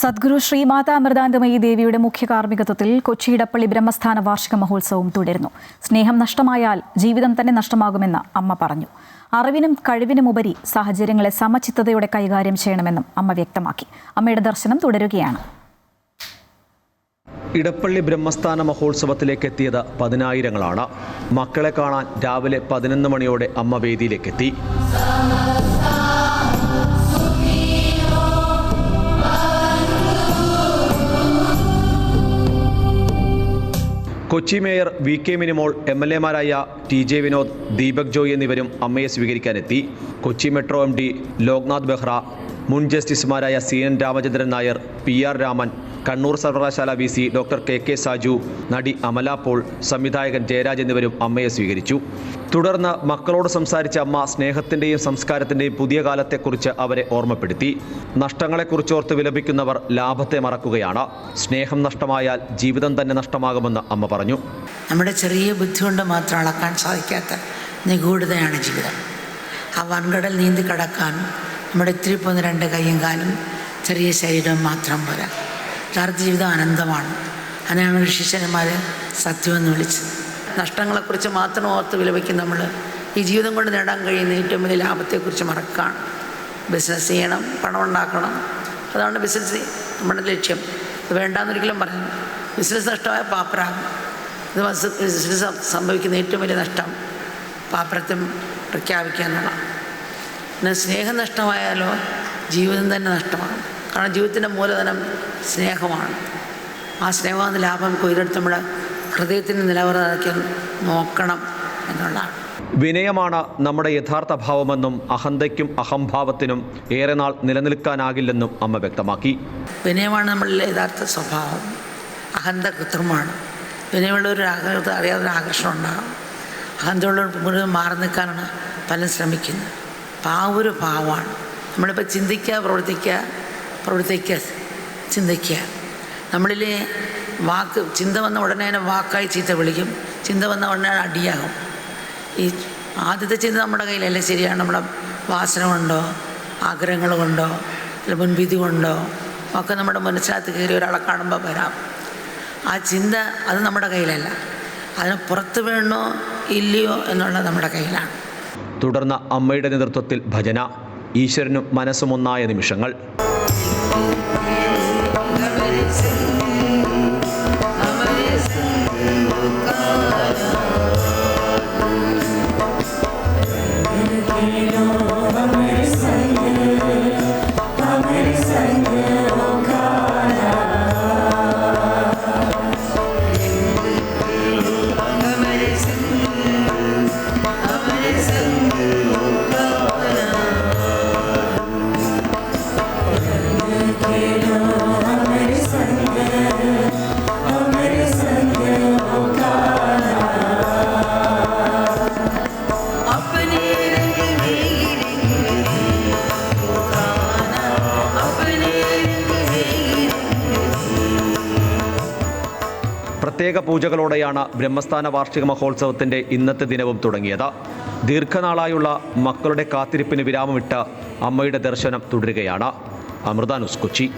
സദ്ഗുരു ശ്രീമാതാ അമൃതാനന്ദമയി ദേവിയുടെ മുഖ്യ കാർമ്മികത്വത്തിൽ കൊച്ചി ഇടപ്പള്ളി ബ്രഹ്മസ്ഥാന വാർഷിക മഹോത്സവം തുടരുന്നു. സ്നേഹം നഷ്ടമായാൽ ജീവിതം തന്നെ നഷ്ടമാകുമെന്ന് അമ്മ പറഞ്ഞു. അറിവിനും കഴിവിനുമുപരി സാഹചര്യങ്ങളെ സമചിത്തതയോടെ കൈകാര്യം ചെയ്യണമെന്നും അമ്മ വ്യക്തമാക്കി. അമ്മയുടെ ദർശനം തുടരുകയാണ്. ഇടപ്പള്ളി ബ്രഹ്മസ്ഥാന മഹോത്സവത്തിലേക്ക് എത്തിയത് പതിനായിരങ്ങളാണ്. മക്കളെ കാണാൻ രാവിലെ 11 മണിയോടെ അമ്മ വേദിയിലേക്കെത്തി. Kochi mayor V K. മിനിമോൾ, എം.എൽ.എമാരായ ടി.ജെ. വിനോദ്, ദീപക് ജോയ് എന്നിവരും അമ്മയെ സ്വീകരിക്കാനെത്തി. കൊച്ചി മെട്രോ എം.ഡി ലോക്നാഥ് ബെഹ്റ, മുൻ ജസ്റ്റിസുമാരായ സി.എൻ. രാമചന്ദ്രൻ നായർ, പി.ആർ. രാമൻ, കണ്ണൂർ സർവകലാശാല വി.സി. Doctor K K. സാജു, നടി അമല പോൾ, സംവിധായകൻ ജയരാജ് എന്നിവരും അമ്മയെ സ്വീകരിച്ചു. തുടർന്ന് മക്കളോട് സംസാരിച്ച അമ്മ സ്നേഹത്തിൻ്റെയും സംസ്കാരത്തിൻ്റെയും പുതിയ കാലത്തെക്കുറിച്ച് അവരെ ഓർമ്മപ്പെടുത്തി. നഷ്ടങ്ങളെക്കുറിച്ചോർത്ത് വിലപിക്കുന്നവർ ലാഭത്തെ മറക്കുകയാണ്. സ്നേഹം നഷ്ടമായാൽ ജീവിതം തന്നെ നഷ്ടമാകുമെന്ന് അമ്മ പറഞ്ഞു. നമ്മുടെ ചെറിയ ബുദ്ധി കൊണ്ട് മാത്രം അളക്കാൻ സാധിക്കാത്ത നിഗൂഢതയാണ് ജീവിതം. ആ വൻകടൽ നീന്തി കടക്കാൻ നമ്മുടെ ഇത്തിരി പോന്ന 2 കൈയും കാലും ചെറിയ ശരീരവും മാത്രം പോരാ. യഥാർത്ഥ ജീവിതം അനന്തമാണ്. അതിനാണ് ശിഷ്യന്മാർ സത്യമെന്ന് വിളിച്ചത്. നഷ്ടങ്ങളെക്കുറിച്ച് മാത്രം ഓർത്ത് വിലപിക്കും നമ്മൾ. ഈ ജീവിതം കൊണ്ട് നേടാൻ കഴിയുന്ന ഏറ്റവും വലിയ ലാഭത്തെക്കുറിച്ച് മറക്കുകയാണ്. ബിസിനസ് ചെയ്യണം, പണം ഉണ്ടാക്കണം, അതാണ് ബിസിനസ് നമ്മുടെ ലക്ഷ്യം. ഇത് വേണ്ടാന്നൊരിക്കലും പറഞ്ഞു. ബിസിനസ് നഷ്ടമായ പാപ്പരാകും. ഇത് ബിസിനസ് സംഭവിക്കുന്ന ഏറ്റവും വലിയ നഷ്ടം പാപ്പരത്വം പ്രഖ്യാപിക്കുക എന്നുള്ളതാണ്. പിന്നെ സ്നേഹം നഷ്ടമായാലോ ജീവിതം തന്നെ നഷ്ടമാകും. കാരണം ജീവിതത്തിൻ്റെ മൂലധനം സ്നേഹമാണ്. ആ സ്നേഹമെന്ന ലാഭം കൊയ്തെടുത്ത് നമ്മുടെ ഹൃദയത്തിൻ്റെ നിലവറ നോക്കണം എന്നുള്ളതാണ്. വിനയമാണ് നമ്മുടെ യഥാർത്ഥ ഭാവമെന്നും അഹന്തയ്ക്കും അഹംഭാവത്തിനും ഏറെ നാൾ നിലനിൽക്കാനാകില്ലെന്നും അമ്മ വ്യക്തമാക്കി. വിനയമാണ് നമ്മളുടെ യഥാർത്ഥ സ്വഭാവം. അഹന്ത കൃത്രിമമാണ്. വിനയമുള്ളൊരു അറിയാതൊരു ആകർഷണം ഉണ്ടാകും. അഹന്തയുള്ളവർ മുഴുവൻ മാറി നിൽക്കാനാണ് പലരും ശ്രമിക്കുന്നത്. അപ്പം ആ ഒരു ഭാവമാണ് നമ്മളിപ്പോൾ പ്രവർത്തിക്കുക, ചിന്തിക്കുക. നമ്മളിൽ ചിന്ത വന്ന ഉടനെ തന്നെ വാക്കായി ചീത്ത വിളിക്കും. ചിന്ത വന്ന ഉടനെ അടിയാകും. ഈ ആദ്യത്തെ ചിന്ത നമ്മുടെ കയ്യിലല്ലേ ശരിയാണ്. നമ്മുടെ വാസന കൊണ്ടോ ആഗ്രഹങ്ങൾ കൊണ്ടോ അല്ല മുൻവിധി കൊണ്ടോ ഒക്കെ നമ്മുടെ മനസ്സിനകത്ത് കയറി ഒരാളെ കാണുമ്പോൾ വരാം. ആ ചിന്ത അത് നമ്മുടെ കയ്യിലല്ല. അതിന് പുറത്ത് വീണോ ഇല്ലയോ എന്നുള്ളത് നമ്മുടെ കയ്യിലാണ്. തുടർന്ന് അമ്മയുടെ നേതൃത്വത്തിൽ ഭജന, ഈശ്വരനും മനസ്സും ഒന്നായ നിമിഷങ്ങൾ. പ്രത്യേക പൂജകളോടെയാണ് ബ്രഹ്മസ്ഥാന വാർഷിക മഹോത്സവത്തിൻ്റെ ഇന്നത്തെ ദിനവും തുടങ്ങിയത്. ദീർഘനാളായുള്ള മക്കളുടെ കാത്തിരിപ്പിന് വിരാമമിട്ട് അമ്മയുടെ ദർശനം തുടരുകയാണ്. അമൃത ന്യൂസ്, കൊച്ചി.